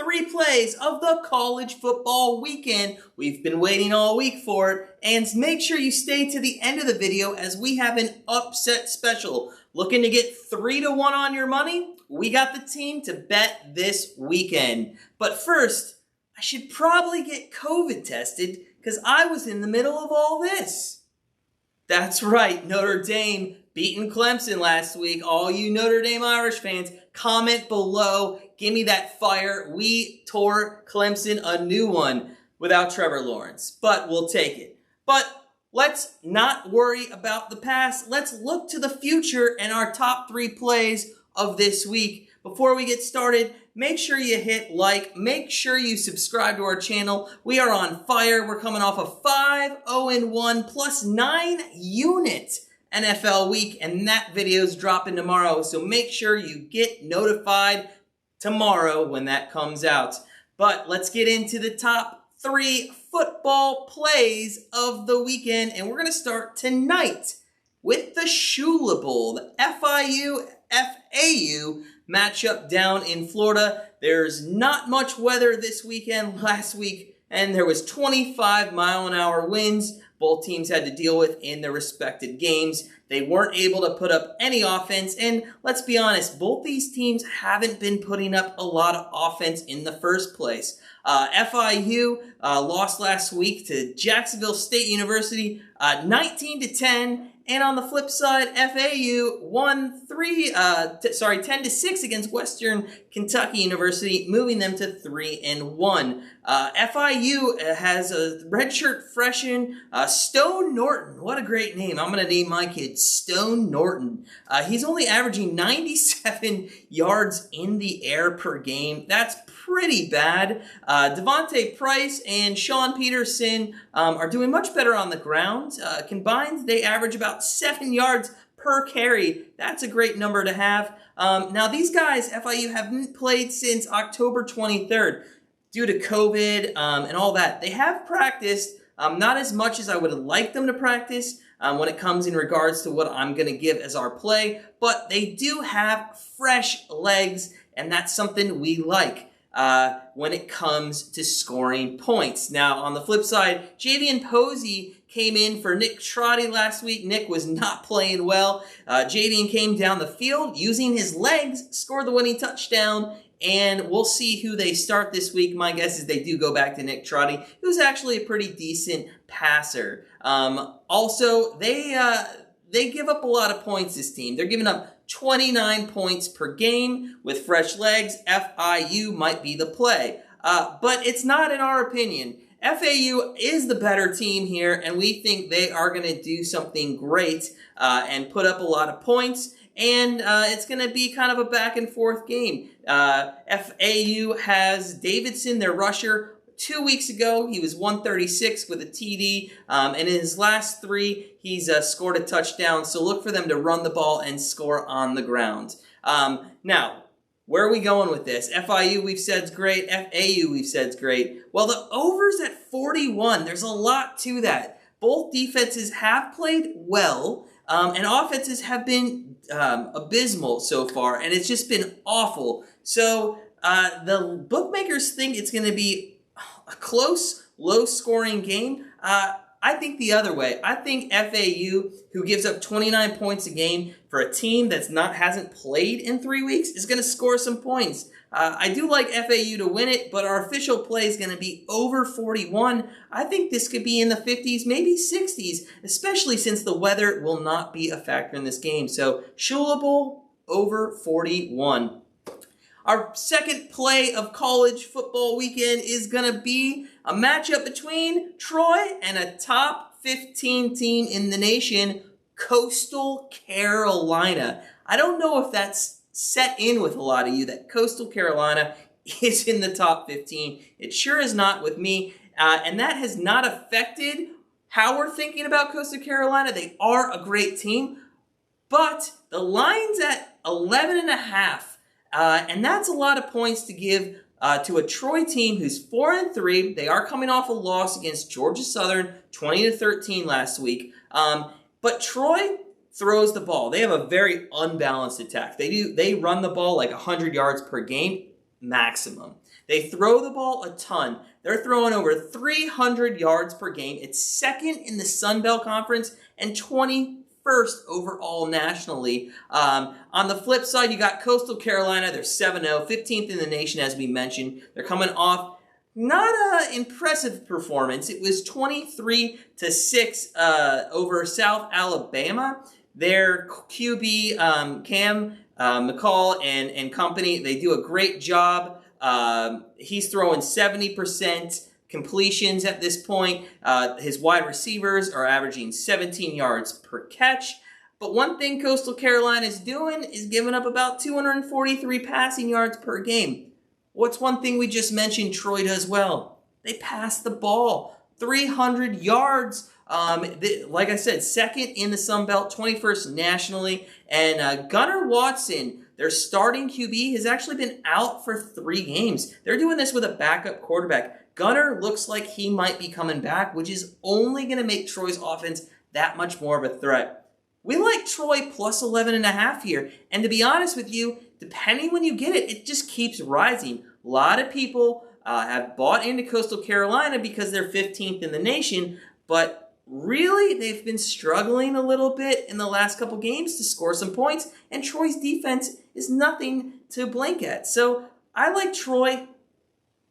three plays of the college football weekend. We've been waiting all week for it, and make sure you stay to the end of the video as we have an upset special. Looking to get 3-1 on your money? We got the team to bet this weekend. But first, I should probably get COVID tested because I was in the middle of all this. That's right, Notre Dame beating Clemson last week. All you Notre Dame Irish fans, comment below. Give me that fire. We tore Clemson a new one without Trevor Lawrence, but we'll take it. But let's not worry about the past. Let's look to the future and our top 3 plays of this week. Before we get started, make sure you hit like. Make sure you subscribe to our channel. We are on fire. We're coming off a 5-0-1 plus 9 unit NFL week, and that video is dropping tomorrow. So make sure you get notified tomorrow when that comes out. But let's get into the top 3 football plays of the weekend, and we're going to start tonight with the Shula Bowl, the FIU-FAU matchup down in Florida. There's not much weather this weekend. Last week, and there was 25-mile-an-hour winds both teams had to deal with in their respective games. They weren't able to put up any offense, and let's be honest, both these teams haven't been putting up a lot of offense in the first place. FIU lost last week to Jacksonville State University 19-10. And on the flip side, FAU won 10-6 against Western Kentucky University, moving them to 3-1. FIU has a redshirt freshman, Stone Norton. What a great name. I'm going to name my kid Stone Norton. He's only averaging 97 yards in the air per game. That's pretty bad. Devontae Price and Sean Peterson are doing much better on the ground. Combined, they average about 7 yards per carry. That's a great number to have. Now, these guys, FIU, haven't played since October 23rd due to COVID and all that. They have practiced, not as much as I would like them to practice when it comes in regards to what I'm going to give as our play, but they do have fresh legs, and that's something we like when it comes to scoring points. Now, on the flip side, Javian Posey came in for Nick Trotty last week. Nick was not playing well. Javian came down the field using his legs, scored the winning touchdown, and we'll see who they start this week. My guess is they do go back to Nick Trotty, who's actually a pretty decent passer. Also, they give up a lot of points, this team. They're giving up 29 points per game. With fresh legs, FIU might be the play. But it's not in our opinion. FAU is the better team here, and we think they are going to do something great and put up a lot of points. And it's going to be kind of a back-and-forth game. FAU has Davidson, their rusher. 2 weeks ago, he was 136 with a TD, and in his last 3, he's scored a touchdown. So look for them to run the ball and score on the ground. Now, where are we going with this? FIU, we've said is great. FAU, we've said is great. Well, the over's at 41. There's a lot to that. Both defenses have played well, and offenses have been abysmal so far, and it's just been awful. So the bookmakers think it's going to be a close, low-scoring game. I think the other way. I think FAU, who gives up 29 points a game for a team that's hasn't played in 3 weeks, is going to score some points. I do like FAU to win it, but our official play is going to be over 41. I think this could be in the 50s, maybe 60s, especially since the weather will not be a factor in this game. So, Shula Bowl, over 41. Our second play of college football weekend is going to be a matchup between Troy and a top 15 team in the nation, Coastal Carolina. I don't know if that's set in with a lot of you, that Coastal Carolina is in the top 15. It sure is not with me, and that has not affected how we're thinking about Coastal Carolina. They are a great team, but the line's at 11.5. And that's a lot of points to give to a Troy team who's 4-3. They are coming off a loss against Georgia Southern, 20-13 last week. But Troy throws the ball. They have a very unbalanced attack. They run the ball like 100 yards per game maximum. They throw the ball a ton. They're throwing over 300 yards per game. It's second in the Sun Belt Conference and 21st overall nationally. On the flip side, you got Coastal Carolina. They're 7-0, 15th in the nation, as we mentioned. They're coming off not an impressive performance. It was 23-6 over South Alabama. Their QB, Cam McCall and company, they do a great job. He's throwing 70% completions at this point. His wide receivers are averaging 17 yards per catch. But one thing Coastal Carolina is doing is giving up about 243 passing yards per game. What's one thing we just mentioned Troy does well? They pass the ball. 300 yards. Like I said, second in the Sun Belt, 21st nationally. And Gunnar Watson, their starting QB, has actually been out for 3 games. They're doing this with a backup quarterback. Gunnar looks like he might be coming back, which is only going to make Troy's offense that much more of a threat. We like Troy plus 11.5 here. And to be honest with you, depending when you get it, it just keeps rising. A lot of people have bought into Coastal Carolina because they're 15th in the nation, but really they've been struggling a little bit in the last couple games to score some points, and Troy's defense is nothing to blink at. So I like Troy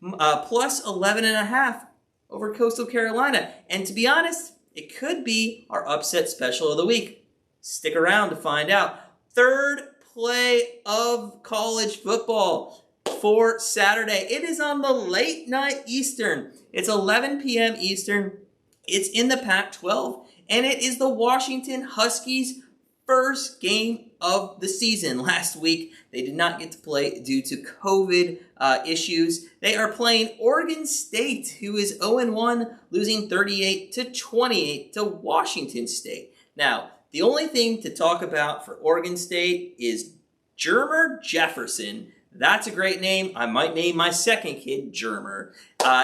plus 11.5 over Coastal Carolina. And to be honest, it could be our upset special of the week. Stick around to find out. Third play of college football for Saturday. It is on the late night Eastern. It's 11 p.m. Eastern. It's in the Pac-12, and it is the Washington Huskies' first game of the season. Last week, they did not get to play due to COVID issues. They are playing Oregon State, who is 0-1, losing 38-28 to Washington State. Now, the only thing to talk about for Oregon State is Jermer Jefferson. That's a great name. I might name my second kid Jermer.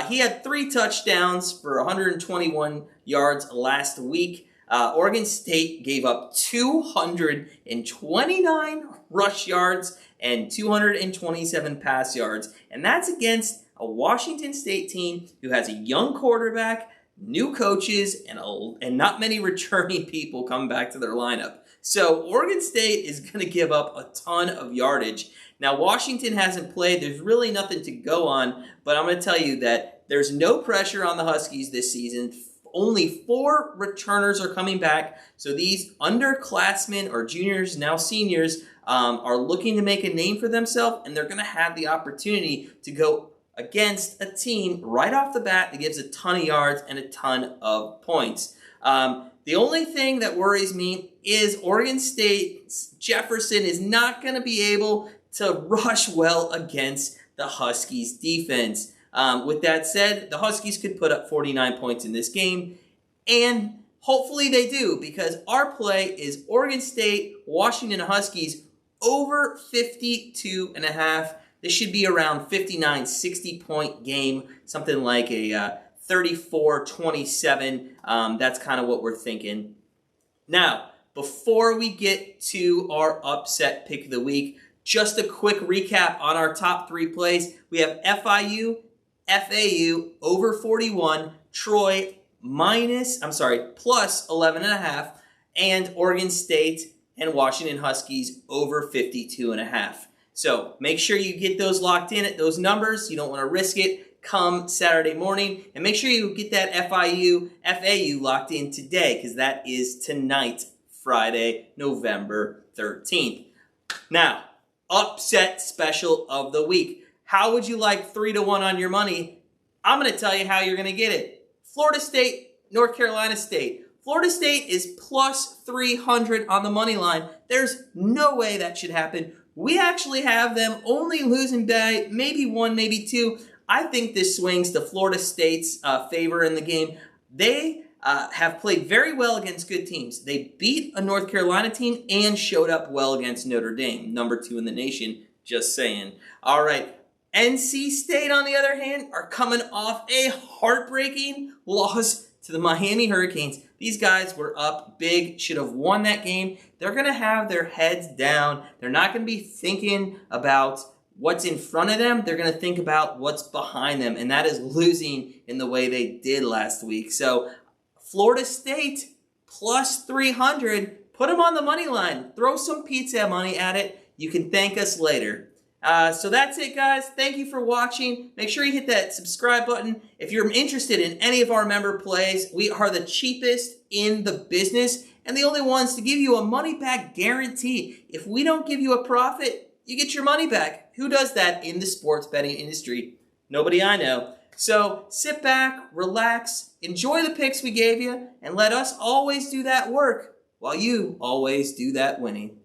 He had 3 touchdowns for 121 yards last week. Oregon State gave up 229 rush yards and 227 pass yards. And that's against a Washington State team who has a young quarterback, new coaches, and not many returning people coming back to their lineup. So Oregon State is going to give up a ton of yardage. Now, Washington hasn't played. There's really nothing to go on, but I'm going to tell you that there's no pressure on the Huskies this season. Only 4 returners are coming back, so these underclassmen or juniors, now seniors, are looking to make a name for themselves, and they're going to have the opportunity to go against a team right off the bat that gives a ton of yards and a ton of points. The only thing that worries me is Oregon State's Jefferson is not going to be able to rush well against the Huskies defense. With that said, the Huskies could put up 49 points in this game, and hopefully they do, because our play is Oregon State, Washington Huskies over 52.5. This should be around 59, 60-point game, something like a 34-27. That's kind of what we're thinking. Now, before we get to our upset pick of the week, just a quick recap on our top 3 plays. We have FIU, FAU over 41, Troy plus 11.5, and Oregon State and Washington Huskies over 52.5. So make sure you get those locked in at those numbers. You don't want to risk it come Saturday morning. And make sure you get that FIU, FAU locked in today, because that is tonight, Friday, November 13th. Now, upset special of the week. How would you like 3-1 on your money? I'm going to tell you how you're going to get it. Florida State, North Carolina State. Florida State is plus 300 on the money line. There's no way that should happen. We actually have them only losing by maybe 1, maybe 2. I think this swings to Florida State's favor in the game. They have played very well against good teams. They beat a North Carolina team and showed up well against Notre Dame, number 2 in the nation, just saying. All right, NC State, on the other hand, are coming off a heartbreaking loss to the Miami Hurricanes. These guys were up big, should have won that game. They're going to have their heads down. They're not going to be thinking about what's in front of them, they're going to think about what's behind them, and that is losing in the way they did last week. So Florida State plus 300, put them on the money line. Throw some pizza money at it. You can thank us later. So that's it, guys. Thank you for watching. Make sure you hit that subscribe button. If you're interested in any of our member plays, we are the cheapest in the business and the only ones to give you a money-back guarantee. If we don't give you a profit, you get your money back. Who does that in the sports betting industry? Nobody I know. So sit back, relax, enjoy the picks we gave you, and let us always do that work while you always do that winning.